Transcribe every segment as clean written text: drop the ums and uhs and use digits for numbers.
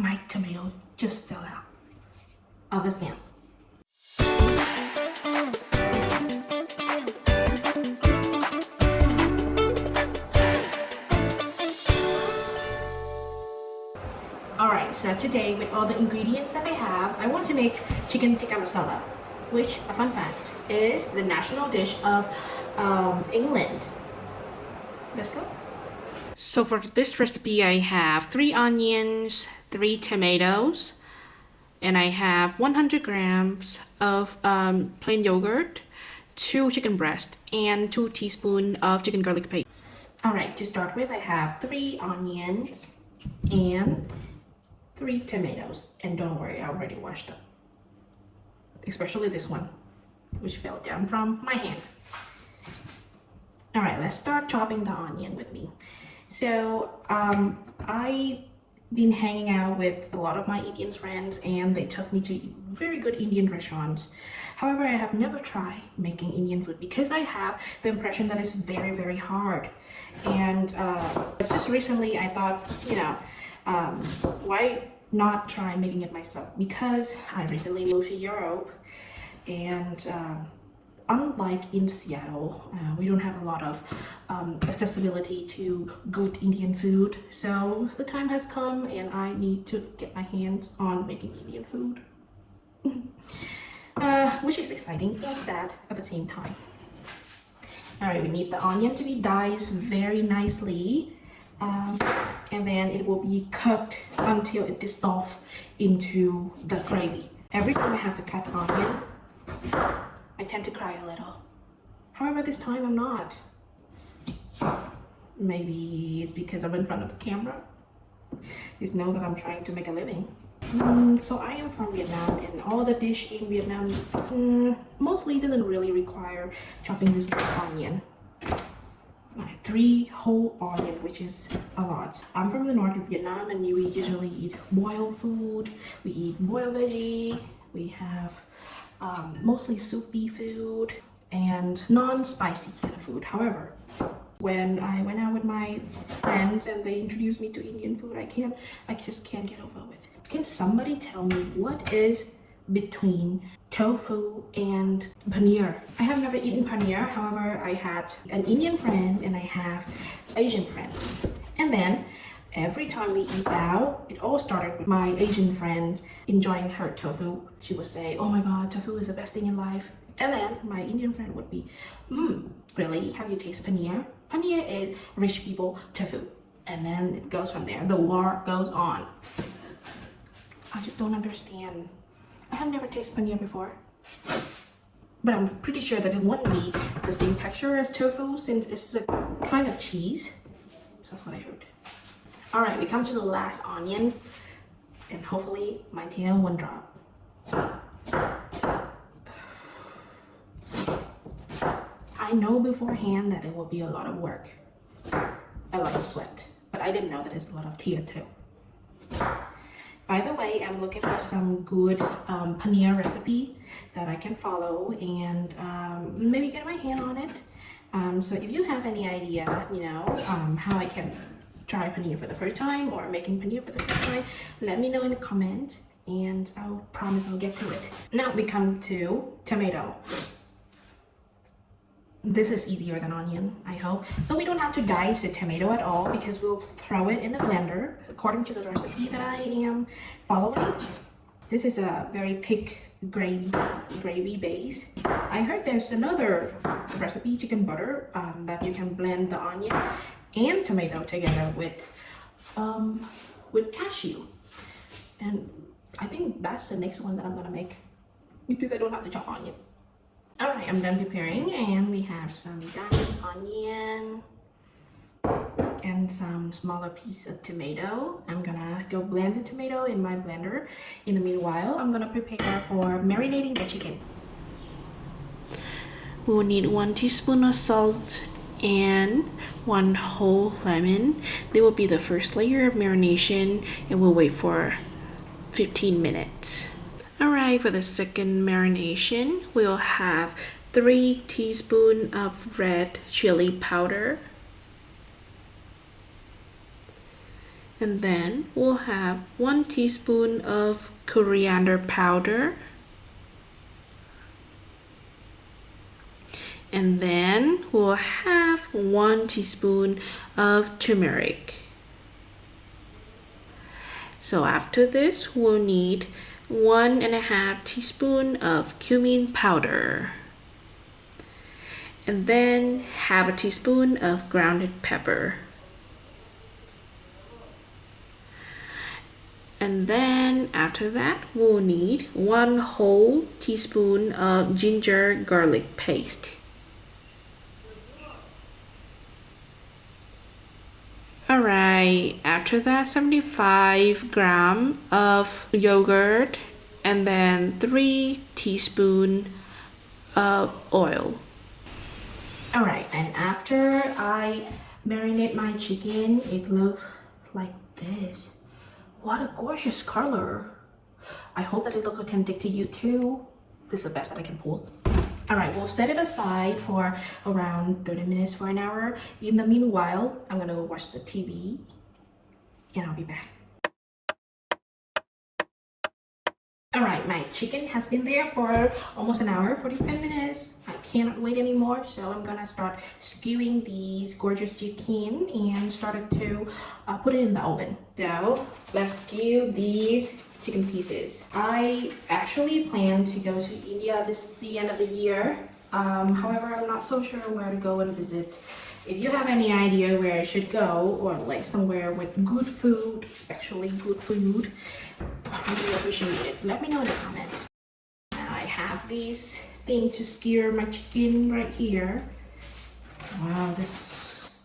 my tomato just fell out of the stem. Alright, so today with all the ingredients that I have, I want to make chicken tikka masala, which, a fun fact, is the national dish of England. Let's go. So for this recipe, I have 3 onions, 3 tomatoes, and I have 100 grams of plain yogurt, 2 chicken breasts, and 2 teaspoons of chicken garlic paste. Alright, to start with, I have 3 onions and 3 tomatoes. And don't worry, I already washed them. Especially this one, which fell down from my hand. Alright, let's start chopping the onion with me. So, I've been hanging out with a lot of my Indian friends and they took me to very good Indian restaurants. However, I have never tried making Indian food because I have the impression that it's very, very hard. And just recently I thought, why not try making it myself? Because I recently moved to Europe and unlike in Seattle, we don't have a lot of accessibility to good Indian food. So the time has come and I need to get my hands on making Indian food. Which is exciting and sad at the same time. Alright, we need the onion to be diced very nicely. And then it will be cooked until it dissolves into the gravy. Every time I have to cut onion, I tend to cry a little. However, this time I'm not. Maybe it's because I'm in front of the camera. Just know that I'm trying to make a living. So I am from Vietnam and all the dish in Vietnam mostly doesn't really require chopping this big onion. 3 whole onion, which is a lot. I'm from the north of Vietnam and we usually eat boiled food. We eat boiled veggie. We have mostly soupy food and non-spicy kind of food. However, when I went out with my friends and they introduced me to Indian food, I just can't get over with. Can somebody tell me what is between tofu and paneer? I have never eaten paneer. However, I had an Indian friend and I have Asian friends. And then every time we eat out, it all started with my Asian friend enjoying her tofu. She would say, oh my god, tofu is the best thing in life. And then my Indian friend would be, really? Have you tasted paneer? Paneer is rich people tofu. And then it goes from there. The war goes on. I just don't understand. I have never tasted paneer before. But I'm pretty sure that it wouldn't be the same texture as tofu since it's a kind of cheese. So that's what I heard. Alright, we come to the last onion. And hopefully my tail won't drop. I know beforehand that it will be a lot of work. A lot of sweat. But I didn't know that it's a lot of tear too. By the way, I'm looking for some good paneer recipe that I can follow and maybe get my hand on it. So if you have any idea, how I can try paneer for the first time or making paneer for the first time, let me know in the comment and I'll promise I'll get to it. Now we come to tomato. This is easier than onion, I hope. So we don't have to dice the tomato at all because we'll throw it in the blender according to the recipe that I am following. This is a very thick gravy base. I heard there's another recipe, chicken butter, that you can blend the onion and tomato together with cashew. And I think that's the next one that I'm gonna make because I don't have to chop onion. Alright, I'm done preparing and we have some diced onion and some smaller piece of tomato. I'm gonna go blend the tomato in my blender. In the meanwhile, I'm gonna prepare for marinating the chicken. We will need 1 teaspoon of salt and 1 whole lemon. They will be the first layer of marination and we'll wait for 15 minutes. Alright, for the second marination, we'll have 3 teaspoons of red chili powder. And then we'll have 1 teaspoon of coriander powder. And then we'll have 1 teaspoon of turmeric. So after this, we'll need 1.5 teaspoon of cumin powder. And then 1/2 teaspoon of grounded pepper. And then after that, we'll need 1 whole teaspoon of ginger garlic paste. Alright, after that, 75 grams of yogurt, and then 3 teaspoons of oil. Alright, and after I marinate my chicken, it looks like this. What a gorgeous color. I hope that it looks authentic to you too. This is the best that I can pull. Alright, we'll set it aside for around 30 minutes for an hour. In the meanwhile, I'm gonna go watch the TV and I'll be back. Alright, my chicken has been there for almost an hour, 45 minutes. I cannot wait anymore, so I'm gonna start skewing these gorgeous chicken and started to put it in the oven. So let's skew these chicken pieces. I actually plan to go to India the end of the year. However, I'm not so sure where to go and visit. If you have any idea where I should go, or like somewhere with good food, especially good food, I really appreciate it. Let me know in the comments. Now I have these things to skewer my chicken right here. Wow, this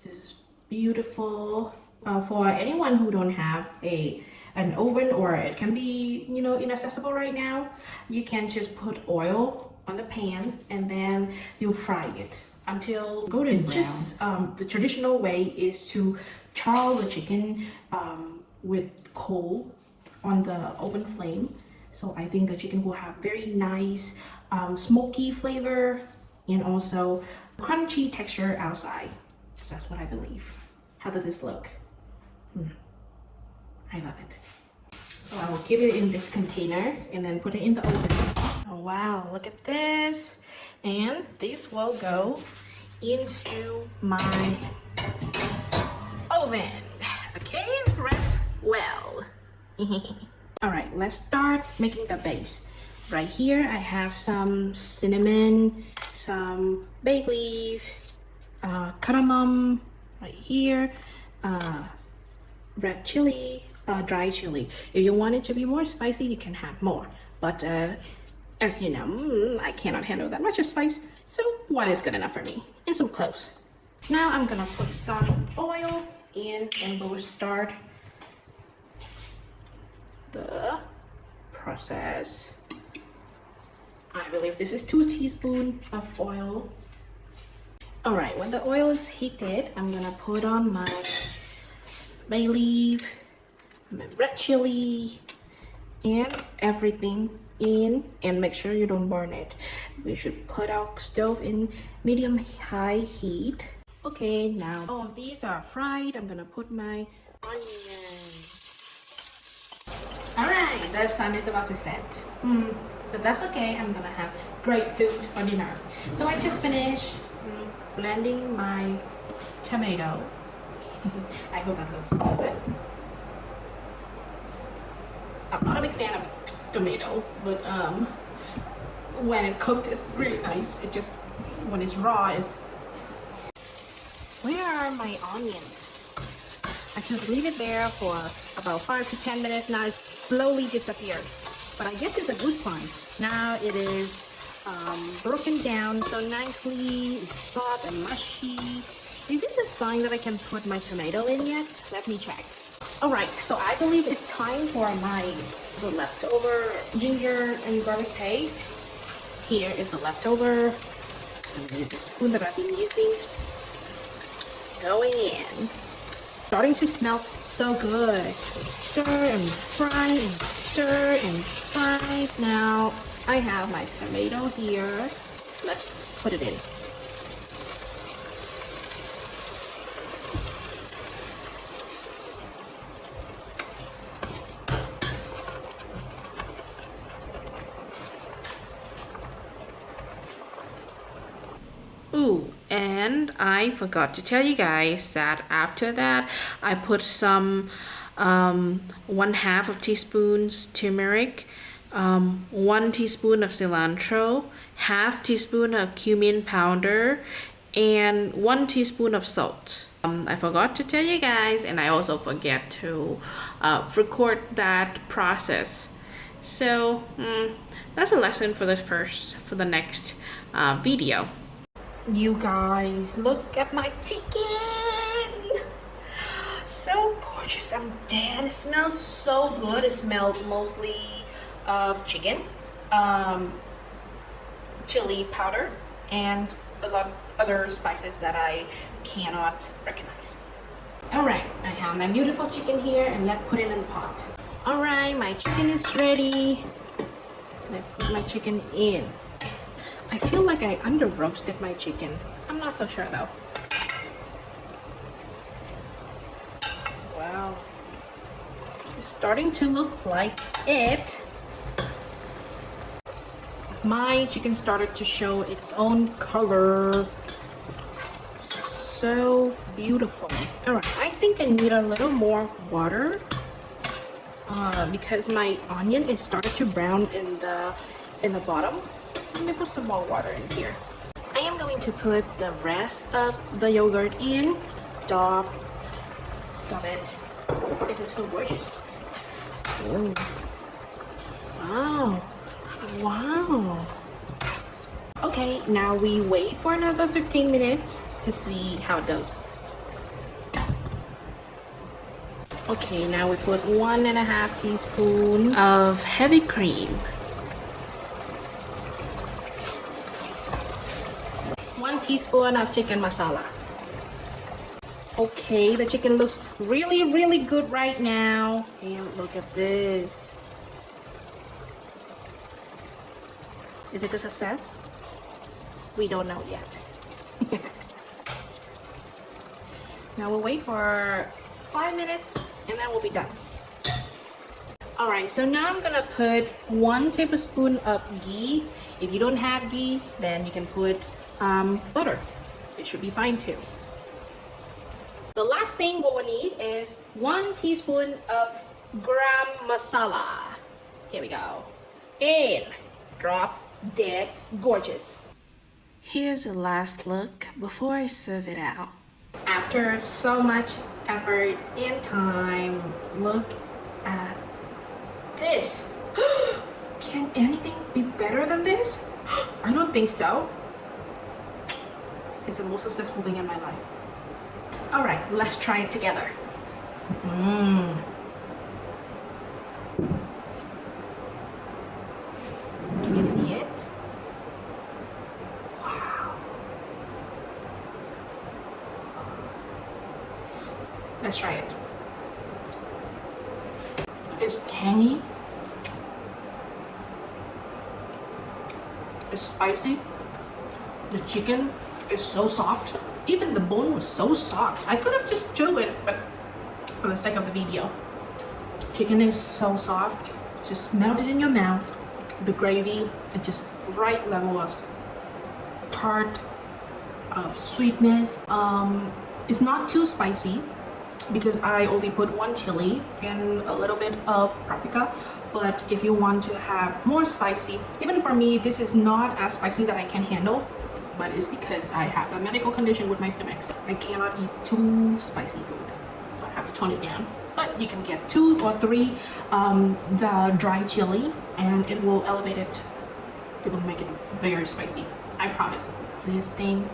is beautiful. For anyone who don't have an oven, or it can be, you know, inaccessible right now, you can just put oil on the pan and then you fry it until golden brown. Just the traditional way is to char the chicken with coal on the open flame. So I think the chicken will have very nice smoky flavor and also crunchy texture outside. So that's what I believe. How does this look? I love it. So I will keep it in this container and then put it in the oven. Oh wow, look at this. And this will go into my oven. Okay, rest well. All right, let's start making the base. Right here, I have some cinnamon, some bay leaf, cardamom right here, red chili, dry chili. If you want it to be more spicy, you can have more. But as you know, I cannot handle that much of spice, so one is good enough for me. And some cloves. Now I'm gonna put some oil in and we'll start the process. I believe this is 2 teaspoons of oil. All right, when the oil is heated, I'm gonna put on my bay leaf, my red chili, and everything in, and make sure you don't burn it. We should put our stove in medium-high heat. Okay, now all of these are fried. I'm gonna put my onion. All right, the sun is about to set. But that's okay. I'm gonna have great food for dinner. So I just finished blending my tomato. I hope that looks good. I'm not a big fan of tomato, but when it cooked, it's really nice. It just, when it's raw, is. Where are my onions? I just leave it there for about 5 to 10 minutes. Now it slowly disappears. But I guess it's a good sign. Now it is broken down so nicely, it's soft and mushy. Is this a sign that I can put my tomato in yet? Let me check. Alright, so I believe it's time for the leftover ginger and garlic paste. Here is the leftover. And the spoon that I've been using. Going in. Starting to smell so good. Stir and fry and stir and fry. Now I have my tomato here. Let's put it in. Ooh, and I forgot to tell you guys that after that, I put some 1/2 of teaspoons turmeric, 1 teaspoon of cilantro, 1/2 teaspoon of cumin powder, and 1 teaspoon of salt. I forgot to tell you guys, and I also forget to record that process. So that's a lesson for the next video. You guys, look at my chicken. So gorgeous. I'm dead. It smells so good. It smells mostly of chicken, chili powder, and a lot of other spices that I cannot recognize. Alright, I have my beautiful chicken here, and let's put it in the pot. Alright, my chicken is ready. Let's put my chicken in. I feel like I under roasted my chicken. I'm not so sure though. Wow. It's starting to look like it. My chicken started to show its own color. So beautiful. Alright, I think I need a little more water because my onion is started to brown in the bottom. Let me put some more water in here. I am going to put the rest of the yogurt in. Stop it. It looks so gorgeous. Ooh. Wow. Okay, now we wait for another 15 minutes to see how it goes. Okay, now we put 1.5 teaspoons of heavy cream. 1 teaspoon of chicken masala. Okay, the chicken looks really good right now. And look at this. Is it a success? We don't know yet. Now we'll wait for 5 minutes and then we'll be done. Alright, so now I'm gonna put 1 tablespoon of ghee. If you don't have ghee, then you can put butter. It should be fine too. The last thing what we need is 1 teaspoon of garam masala. Here we go. And drop dead gorgeous. Here's a last look before I serve it out. After so much effort and time, look at this. Can anything be better than this? I don't think so. It's the most successful thing in my life. Alright, let's try it together. Can you see it? Wow. Let's try it. It's tangy. It's spicy. The chicken is so soft. Even the bone was so soft. I could have just chewed it, but for the sake of the video. Chicken is so soft. It's just melted in your mouth. The gravy is just right level of tart, of sweetness. It's not too spicy because I only put 1 chili and a little bit of paprika. But if you want to have more spicy, even for me, this is not as spicy that I can handle. But it's because I have a medical condition with my stomach. So I cannot eat too spicy food. So I have to tone it down. But you can get 2 or 3 the dry chili and it will elevate it. It will make it very spicy. I promise. This thing,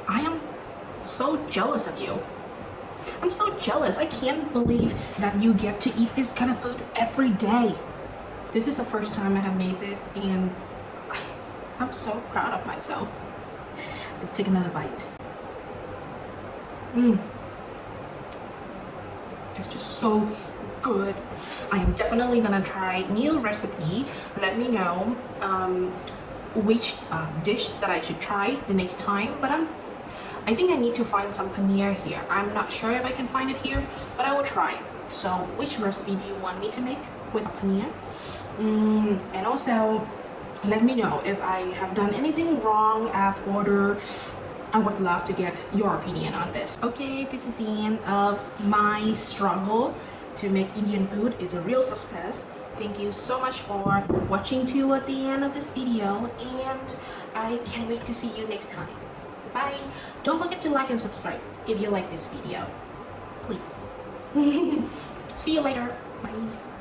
I am so jealous of you. I'm so jealous. I can't believe that you get to eat this kind of food every day. This is the first time I have made this and I'm so proud of myself. Let's take another bite. It's just so good. I am definitely gonna try new recipe. Let me know which dish that I should try the next time. But I think I need to find some paneer here. I'm not sure if I can find it here, but I will try. So which recipe do you want me to make with paneer? And also let me know if I have done anything wrong I've ordered. I would love to get your opinion on this. Okay, this is the end of my struggle to make Indian food is a real success. Thank you so much for watching to at the end of this video, and I can't wait to see you next time. Bye. Don't forget to like and subscribe if you like this video. Please. See you later. Bye.